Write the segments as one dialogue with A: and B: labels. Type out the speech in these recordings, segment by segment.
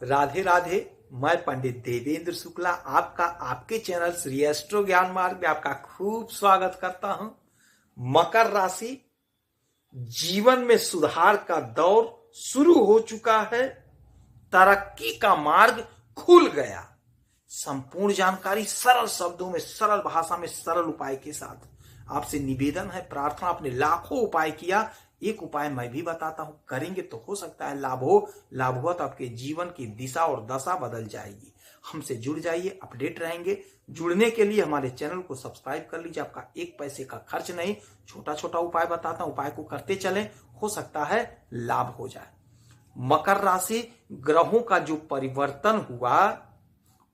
A: राधे राधे। मैं पंडित देवेंद्र शुक्ला आपका आपके चैनल श्री एस्ट्रो ज्ञान मार्ग में आपका खूब स्वागत करता हूं। मकर राशि, जीवन में सुधार का दौर शुरू हो चुका है। तरक्की का मार्ग खुल गया। संपूर्ण जानकारी सरल शब्दों में, सरल भाषा में, सरल उपाय के साथ आपसे निवेदन है, प्रार्थना। आपने लाखों उपाय किया, एक उपाय मैं भी बताता हूं, करेंगे तो हो सकता है लाभ हो। लाभ हुआ तो आपके जीवन की दिशा और दशा बदल जाएगी। हमसे जुड़ जाइए, अपडेट रहेंगे। जुड़ने के लिए हमारे चैनल को सब्सक्राइब कर लीजिए। आपका एक पैसे का खर्च नहीं, छोटा छोटा उपाय बताता हूं, उपाय को करते चलें, हो सकता है लाभ हो जाए। मकर राशि, ग्रहों का जो परिवर्तन हुआ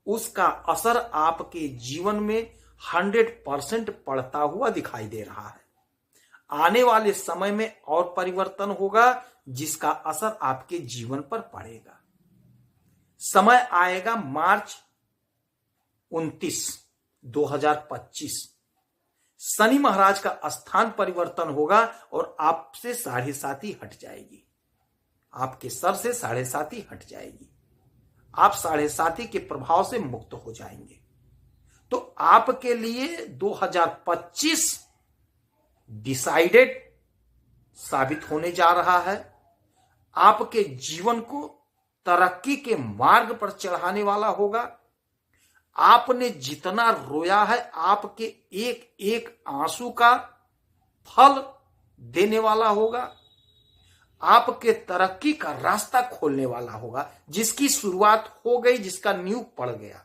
A: उसका असर आपके जीवन में 100% पड़ता हुआ दिखाई दे रहा है। आने वाले समय में और परिवर्तन होगा जिसका असर आपके जीवन पर पड़ेगा। समय आएगा मार्च 29, 2025, शनि महाराज का स्थान परिवर्तन होगा और आपसे 7.5 हट जाएगी। आपके सर से 7.5 हट जाएगी। आप 7.5 के प्रभाव से मुक्त हो जाएंगे। तो आपके लिए 2025 डिसाइडेड साबित होने जा रहा है। आपके जीवन को तरक्की के मार्ग पर चढ़ाने वाला होगा। आपने जितना रोया है, आपके एक एक आंसू का फल देने वाला होगा। आपके तरक्की का रास्ता खोलने वाला होगा। जिसकी शुरुआत हो गई, जिसका नींव पड़ गया,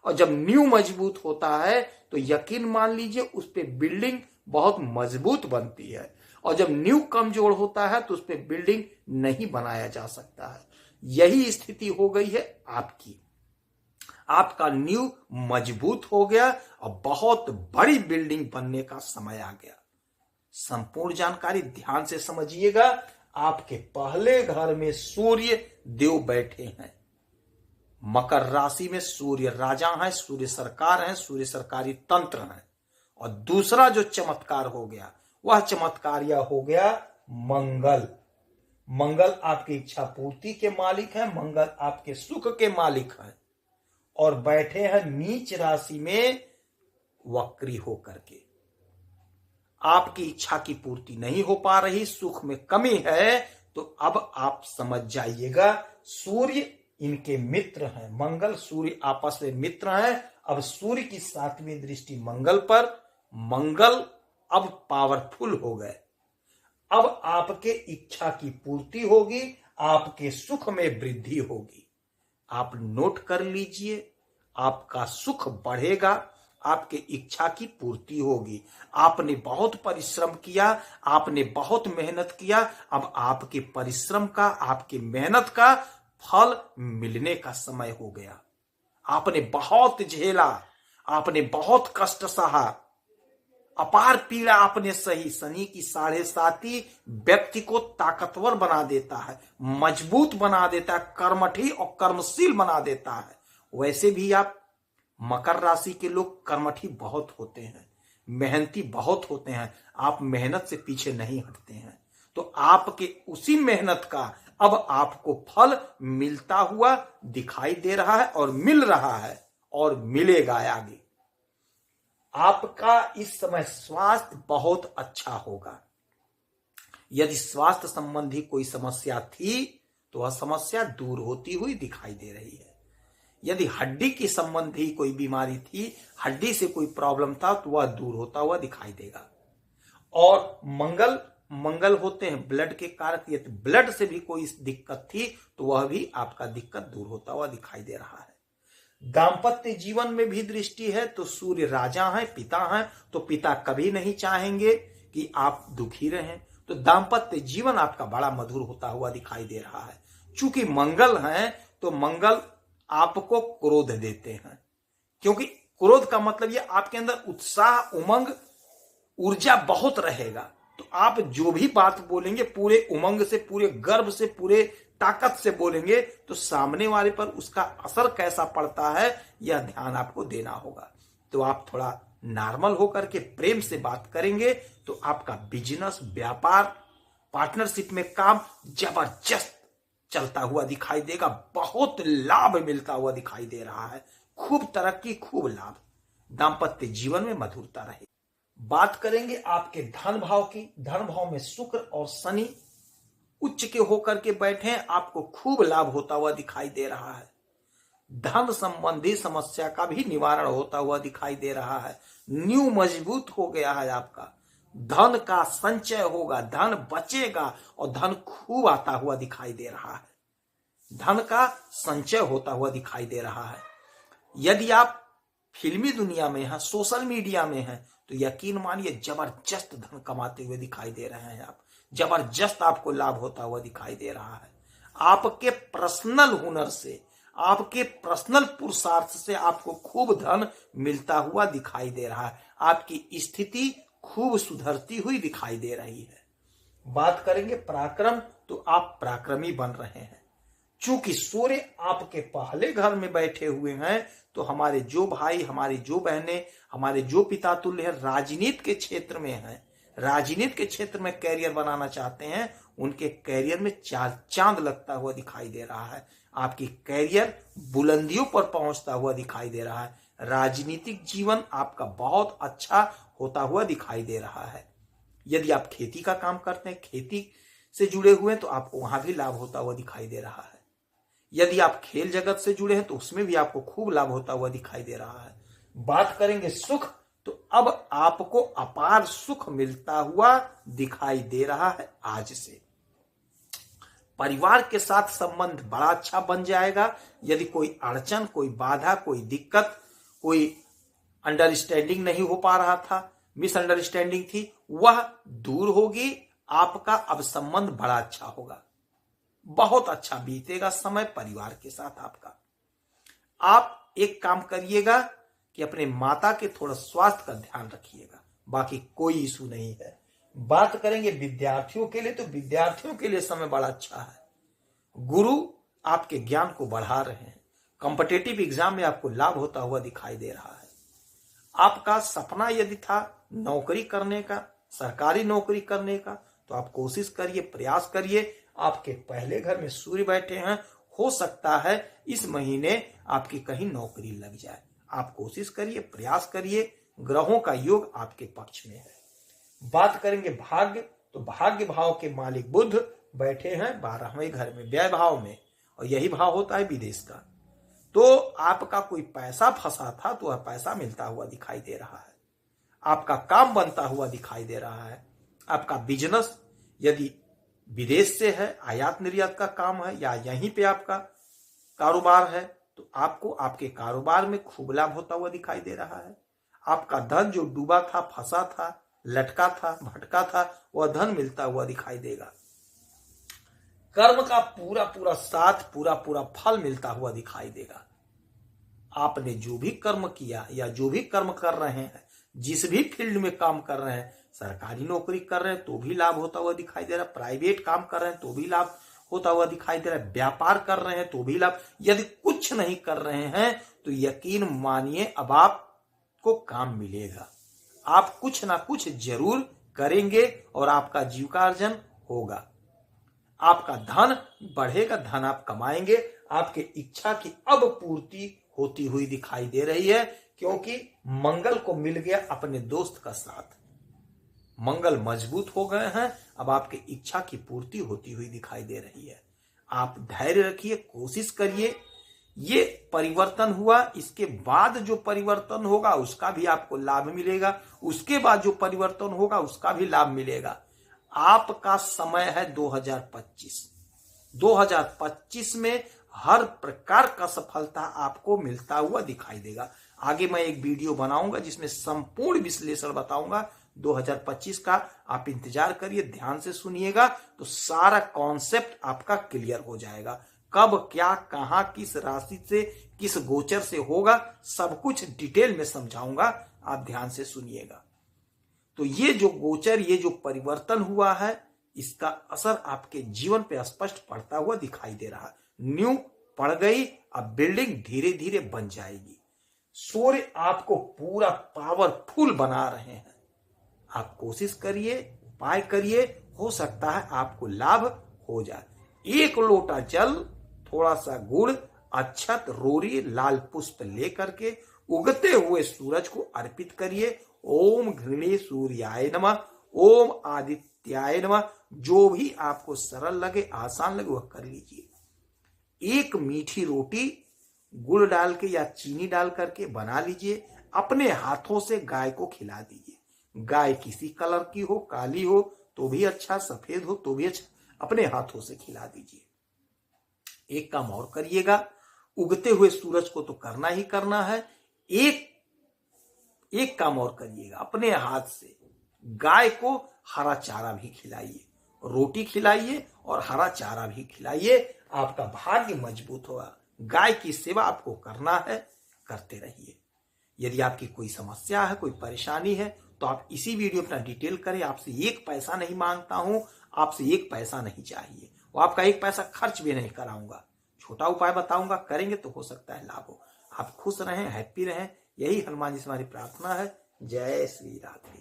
A: और जब नींव मजबूत होता है तो यकीन मान लीजिए उस पे बिल्डिंग बहुत मजबूत बनती है। और जब नींव कमजोर होता है तो उस पे बिल्डिंग नहीं बनाया जा सकता है। यही स्थिति हो गई है आपकी। आपका नींव मजबूत हो गया और बहुत बड़ी बिल्डिंग बनने का समय आ गया। संपूर्ण जानकारी ध्यान से समझिएगा। आपके पहले घर में सूर्य देव बैठे हैं। मकर राशि में सूर्य राजा है, सूर्य सरकार है, सूर्य सरकारी तंत्र है। और दूसरा जो चमत्कार हो गया, वह चमत्कार यह हो गया मंगल। मंगल आपकी इच्छा पूर्ति के मालिक है, मंगल आपके सुख के मालिक है और बैठे हैं नीच राशि में वक्री होकर के। आपकी इच्छा की पूर्ति नहीं हो पा रही, सुख में कमी है, तो अब आप समझ जाइएगा सूर्य इनके मित्र हैं। मंगल सूर्य आपस में मित्र हैं। अब सूर्य की 7वीं दृष्टि मंगल पर, मंगल अब पावरफुल हो गए। अब आपके इच्छा की पूर्ति होगी, आपके सुख में वृद्धि होगी। आप नोट कर लीजिए, आपका सुख बढ़ेगा, आपके इच्छा की पूर्ति होगी। आपने बहुत परिश्रम किया, आपने बहुत मेहनत किया, अब आपके परिश्रम का, आपके मेहनत का फल मिलने का समय हो गया। आपने बहुत झेला, आपने बहुत कष्ट सहा, अपार पीड़ा आपने सही। शनि की 7.5 व्यक्ति को ताकतवर बना देता है, मजबूत बना देता है, कर्मठी और कर्मशील बना देता है। वैसे भी आप मकर राशि के लोग कर्मठी बहुत होते हैं, मेहनती बहुत होते हैं। आप मेहनत से पीछे नहीं हटते हैं। तो आपके उसी मेहनत का अब आपको फल मिलता हुआ दिखाई दे रहा है और मिल रहा है और मिलेगा आगे। आपका इस समय स्वास्थ्य बहुत अच्छा होगा। यदि स्वास्थ्य संबंधी कोई समस्या थी तो वह समस्या दूर होती हुई दिखाई दे रही है। यदि हड्डी की संबंधी कोई बीमारी थी, हड्डी से कोई प्रॉब्लम था, तो वह दूर होता हुआ दिखाई देगा। और मंगल होते हैं ब्लड के कारक। यदि ब्लड से भी कोई दिक्कत थी तो वह भी आपका दिक्कत दूर होता हुआ दिखाई दे रहा है। दांपत्य जीवन में भी दृष्टि है तो सूर्य राजा है, पिता है, तो पिता कभी नहीं चाहेंगे कि आप दुखी रहें। तो दांपत्य जीवन आपका बड़ा मधुर होता हुआ दिखाई दे रहा है। चूंकि मंगल है तो मंगल आपको क्रोध देते हैं, क्योंकि क्रोध का मतलब ये आपके अंदर उत्साह, उमंग, ऊर्जा बहुत रहेगा। तो आप जो भी बात बोलेंगे पूरे उमंग से, पूरे गर्व से, पूरे ताकत से बोलेंगे, तो सामने वाले पर उसका असर कैसा पड़ता है यह ध्यान आपको देना होगा। तो आप थोड़ा नॉर्मल होकर के प्रेम से बात करेंगे तो आपका बिजनेस, व्यापार, पार्टनरशिप में काम जबरदस्त चलता हुआ दिखाई देगा, बहुत लाभ मिलता हुआ दिखाई दे रहा है, खूब तरक्की, खूब लाभ, दाम्पत्य जीवन में मधुरता रहे। बात करेंगे आपके धन भाव की। धन भाव में शुक्र और शनि उच्च के होकर के बैठे हैं, आपको खूब लाभ होता हुआ दिखाई दे रहा है। धन संबंधी समस्या का भी निवारण होता हुआ दिखाई दे रहा है। न्यू मजबूत हो गया है आपका, धन का संचय होगा, धन बचेगा और धन खूब आता हुआ दिखाई दे रहा है। धन का संचय होता हुआ दिखाई दे रहा है। यदि आप फिल्मी दुनिया में हैं, सोशल मीडिया में हैं, तो यकीन मानिए जबरदस्त धन कमाते हुए दिखाई दे रहे हैं आप, जबरदस्त आपको लाभ होता हुआ दिखाई दे रहा है। आपके पर्सनल हुनर से, आपके पर्सनल पुरुषार्थ से आपको खूब धन मिलता हुआ दिखाई दे रहा है। आपकी स्थिति खूब सुधरती हुई दिखाई दे रही है। बात करेंगे पराक्रम, तो आप पराक्रमी बन रहे हैं। चूंकि सूर्य आपके पहले घर में बैठे हुए हैं, तो हमारे जो भाई, हमारी जो बहनें, हमारे जो पिता तुल्य हैं, राजनीति के क्षेत्र में हैं, राजनीति के क्षेत्र में कैरियर बनाना चाहते हैं, उनके कैरियर में चार चांद लगता हुआ दिखाई दे रहा है। आपकी कैरियर बुलंदियों पर पहुंचता हुआ दिखाई दे रहा है। राजनीतिक जीवन आपका बहुत अच्छा होता हुआ दिखाई दे रहा है। यदि आप खेती का काम करते हैं, खेती से जुड़े हुए हैं, तो आपको वहां भी लाभ होता हुआ दिखाई दे रहा है। यदि आप खेल जगत से जुड़े हैं, तो उसमें भी आपको खूब लाभ होता हुआ दिखाई दे रहा है। बात करेंगे सुख, तो अब आपको अपार सुख मिलता हुआ दिखाई दे रहा है। आज से परिवार के साथ संबंध बड़ा अच्छा बन जाएगा। यदि कोई अड़चन, कोई बाधा, कोई दिक्कत, कोई अंडरस्टैंडिंग नहीं हो पा रहा था, मिसअंडरस्टैंडिंग थी, वह दूर होगी। आपका अब संबंध बड़ा अच्छा होगा, बहुत अच्छा बीतेगा समय परिवार के साथ आपका। आप एक काम करिएगा कि अपने माता के थोड़ा स्वास्थ्य का ध्यान रखिएगा, बाकी कोई इशू नहीं है। बात करेंगे विद्यार्थियों के लिए, तो विद्यार्थियों के लिए समय बड़ा अच्छा है। गुरु आपके ज्ञान को बढ़ा रहे हैं। कॉम्पिटिटिव एग्जाम में आपको लाभ होता हुआ दिखाई दे रहा है। आपका सपना यदि था नौकरी करने का, सरकारी नौकरी करने का, तो आप कोशिश करिए, प्रयास करिए। आपके पहले घर में सूर्य बैठे हैं, हो सकता है इस महीने आपकी कहीं नौकरी लग जाए। आप कोशिश करिए, प्रयास करिए, ग्रहों का योग आपके पक्ष में है। बात करेंगे भाग्य, तो भाग्य भाव के मालिक बुध बैठे हैं 12वें घर में, व्यय भाव में, और यही भाव होता है विदेश का। तो आपका कोई पैसा फंसा था, तो वह पैसा मिलता हुआ दिखाई दे रहा है। आपका काम बनता हुआ दिखाई दे रहा है। आपका बिजनेस यदि विदेश से है, आयात निर्यात का काम है, या यहीं पे आपका कारोबार है, तो आपको आपके कारोबार में खूब लाभ होता हुआ दिखाई दे रहा है। आपका धन जो डूबा था, फंसा था, लटका था, भटका था, वह धन मिलता हुआ दिखाई देगा। कर्म का पूरा पूरा साथ, पूरा पूरा फल मिलता हुआ दिखाई देगा। आपने जो भी कर्म किया या जो भी कर्म कर रहे हैं, जिस भी फील्ड में काम कर रहे हैं, सरकारी नौकरी कर रहे हैं तो भी लाभ होता हुआ दिखाई दे रहा है, प्राइवेट काम कर रहे हैं तो भी लाभ होता हुआ दिखाई दे रहा है, व्यापार कर रहे हैं तो भी लाभ। यदि कुछ नहीं कर रहे हैं तो यकीन मानिए अब आपको काम मिलेगा। आप कुछ ना कुछ जरूर करेंगे और आपका जीविकार्जन होगा। आपका धन बढ़ेगा, धन आप कमाएंगे। आपके इच्छा की अब पूर्ति होती हुई दिखाई दे रही है, क्योंकि मंगल को मिल गया अपने दोस्त का साथ। मंगल मजबूत हो गए हैं, अब आपकी इच्छा की पूर्ति होती हुई दिखाई दे रही है। आप धैर्य रखिए, कोशिश करिए। ये परिवर्तन हुआ, इसके बाद जो परिवर्तन होगा उसका भी आपको लाभ मिलेगा, उसके बाद जो परिवर्तन होगा उसका भी लाभ मिलेगा। आपका समय है 2025। 2025 में हर प्रकार का सफलता आपको मिलता हुआ दिखाई देगा। आगे मैं एक वीडियो बनाऊंगा जिसमें संपूर्ण विश्लेषण बताऊंगा 2025 का। आप इंतजार करिए, ध्यान से सुनिएगा, तो सारा कॉन्सेप्ट आपका क्लियर हो जाएगा। कब, क्या, कहां, किस राशि से, किस गोचर से होगा, सब कुछ डिटेल में समझाऊंगा, आप ध्यान से सुनिएगा। तो ये जो गोचर, ये जो परिवर्तन हुआ है, इसका असर आपके जीवन पे स्पष्ट पड़ता हुआ दिखाई दे रहा है। न्यू पड़ गई, अब बिल्डिंग धीरे धीरे बन जाएगी। सूर्य आपको पूरा पावरफुल बना रहे हैं। आप कोशिश करिए, उपाय करिए, हो सकता है आपको लाभ हो जाए। 1 लोटा जल, थोड़ा सा गुड़, अक्षत, रोरी, लाल पुष्प लेकर के उगते हुए सूरज को अर्पित करिए। ओम घृणे सूर्याय नमः, ओम आदित्याय नमः। जो भी आपको सरल लगे, आसान लगे, वह कर लीजिए। 1 मीठी रोटी गुड़ डाल के या चीनी डाल करके बना लीजिए, अपने हाथों से गाय को खिला दीजिए। गाय किसी कलर की हो, काली हो तो भी अच्छा, सफेद हो तो भी अच्छा, अपने हाथों से खिला दीजिए। एक काम और करिएगा, उगते हुए सूरज को तो करना ही करना है, एक काम और करिएगा, अपने हाथ से गाय को हरा चारा भी खिलाइए। रोटी खिलाइए और हरा चारा भी खिलाइए। आपका भाग्य मजबूत होगा। गाय की सेवा आपको करना है, करते रहिए। यदि आपकी कोई समस्या है, कोई परेशानी है, तो आप इसी वीडियो अपना डिटेल करें। आपसे 1 पैसा नहीं मांगता हूं, आपसे 1 पैसा नहीं चाहिए, और आपका 1 पैसा खर्च भी नहीं कराऊंगा। छोटा उपाय बताऊंगा, करेंगे तो हो सकता है लाभ हो। आप खुश रहें, हैप्पी रहें, यही हनुमान जी से हमारी प्रार्थना है। जय श्री राधे।